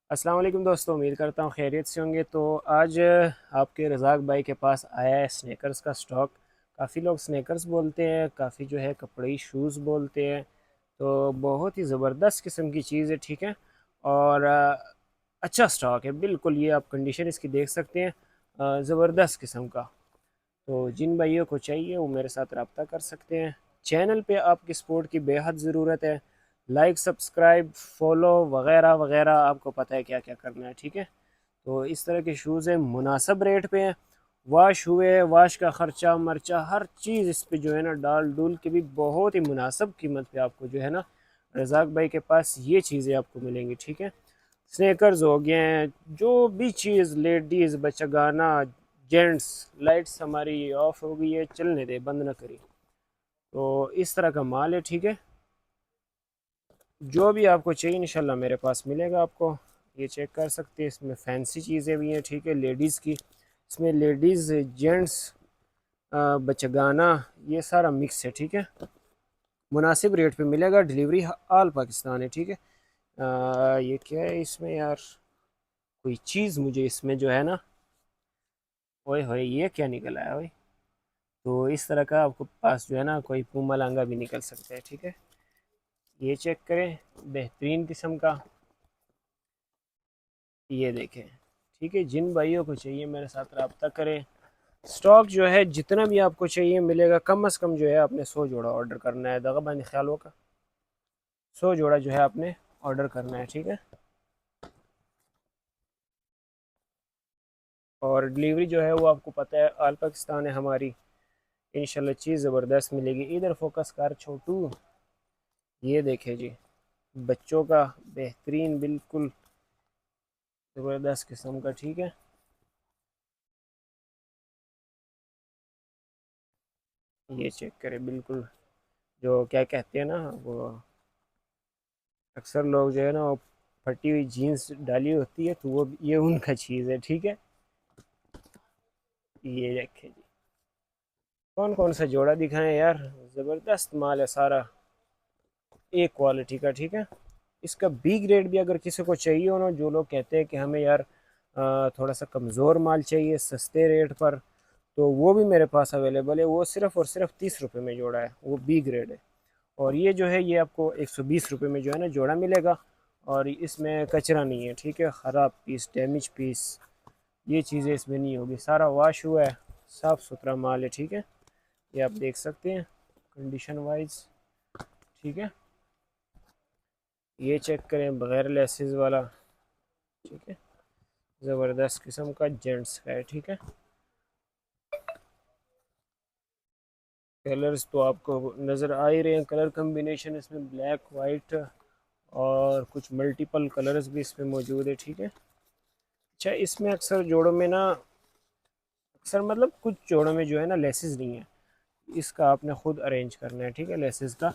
अस्सलाम वालेकुम दोस्तों, उम्मीद करता हूँ खैरियत से होंगे। तो आज आपके रज़ाक भाई के पास आया है स्नेकर्स का स्टॉक। काफ़ी लोग स्नेकर्स बोलते हैं, काफ़ी जो है कपड़े शूज़ बोलते हैं। तो बहुत ही ज़बरदस्त किस्म की चीज़ है, ठीक है। और अच्छा स्टॉक है बिल्कुल। ये आप कंडीशन इसकी देख सकते हैं, ज़बरदस्त किस्म का। तो जिन भाइयों को चाहिए वो मेरे साथ रब्ता कर सकते हैं। चैनल पे आपकी सपोर्ट की बेहद ज़रूरत है। लाइक, सब्सक्राइब, फॉलो वगैरह वगैरह, आपको पता है क्या क्या करना है, ठीक है। तो इस तरह के शूज़ हैं, मुनासिब रेट पे हैं। वाश हुए, वाश का ख़र्चा मर्चा हर चीज़ इस पे जो है ना डाल डूल के भी बहुत ही मुनासिब कीमत पे आपको जो है ना रज़ाक भाई के पास ये चीज़ें आपको मिलेंगी, ठीक है। स्नेकर्स हो गए हैं, जो भी चीज़ लेडीज़ बच्चागाना जेंट्स। लाइट्स हमारी ऑफ हो गई है, चलने दे, बंद ना करी। तो इस तरह का माल है, ठीक है। जो भी आपको चाहिए इंशाल्लाह मेरे पास मिलेगा आपको। ये चेक कर सकते हैं, इसमें फैंसी चीज़ें भी हैं, ठीक है, लेडीज़ की। इसमें लेडीज़ जेंट्स बच्चागाना ये सारा मिक्स है, ठीक है। मुनासिब रेट पे मिलेगा, डिलीवरी आल पाकिस्तान है, ठीक है। ये क्या है इसमें यार, कोई चीज़ मुझे इसमें जो है ना, ओए होए ये क्या निकल आया भाई। तो इस तरह का आपको पास जो है ना कोई पूमा लांगा भी निकल सकता है, ठीक है। ये चेक करें, बेहतरीन किस्म का। ये देखें, ठीक है। जिन भाइयों को चाहिए मेरे साथ रब्ता करें। स्टॉक जो है जितना भी आपको चाहिए मिलेगा। कम अज़ कम जो है आपने 100 जोड़ा ऑर्डर करना है, दगा बंद ख्याल होगा। 100 जोड़ा जो है आपने ऑर्डर करना है, ठीक है। और डिलीवरी जो है वो आपको पता है आल पाकिस्तान है हमारी। इंशाल्लाह चीज़ ज़बरदस्त मिलेगी। इधर फोकस कर छोटू। ये देखे जी, बच्चों का बेहतरीन बिल्कुल ज़बरदस्त किस्म का, ठीक है। ये चेक करें बिल्कुल, जो क्या कहते हैं ना वो, अक्सर लोग जो है ना वो फटी हुई जीन्स डाली होती है, तो वो ये उनका चीज़ है, ठीक है। ये देखें जी, कौन कौन सा जोड़ा दिखाएं यार। ज़बरदस्त माल है सारा, एक क्वालिटी का, ठीक है। इसका बी ग्रेड भी अगर किसी को चाहिए हो ना, जो लोग कहते हैं कि हमें यार थोड़ा सा कमज़ोर माल चाहिए सस्ते रेट पर, तो वो भी मेरे पास अवेलेबल है। वो सिर्फ़ और सिर्फ 30 रुपये में जोड़ा है, वो बी ग्रेड है। और ये जो है ये आपको 120 रुपये में जो है ना जोड़ा मिलेगा। और इसमें कचरा नहीं है, ठीक है। ख़राब पीस, डैमेज पीस, ये चीज़ें इसमें नहीं होगी। सारा वॉश हुआ है, साफ़ सुथरा माल है, ठीक है। ये आप देख सकते हैं कंडीशन वाइज, ठीक है। ये चेक करें बग़ैर लेसेस वाला, ठीक है। ज़बरदस्त किस्म का जेंट्स का है, ठीक है। कलर्स तो आपको नज़र आ ही रहे हैं, कलर कम्बिनेशन इसमें ब्लैक वाइट और कुछ मल्टीपल कलर्स भी इसमें मौजूद है, ठीक है। अच्छा, इसमें अक्सर जोड़ों में ना, अक्सर मतलब कुछ जोड़ों में जो है ना लेसेस नहीं है। इसका आपने खुद अरेंज करना है, ठीक है, लेसेस का।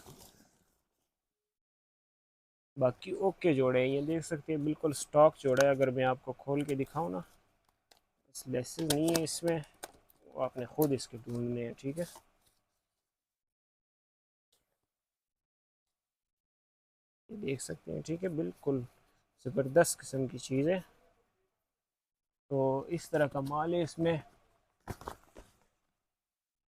बाकी ओके जोड़े हैं, ये देख सकते हैं बिल्कुल स्टॉक जोड़ा है। अगर मैं आपको खोल के दिखाऊँ ना, लेसेस नहीं है इसमें, वो आपने खुद इसके ढूंढने हैं, ठीक है। ये देख सकते हैं, ठीक है, बिल्कुल ज़बरदस्त किस्म की चीज़ है। तो इस तरह का माल है इसमें।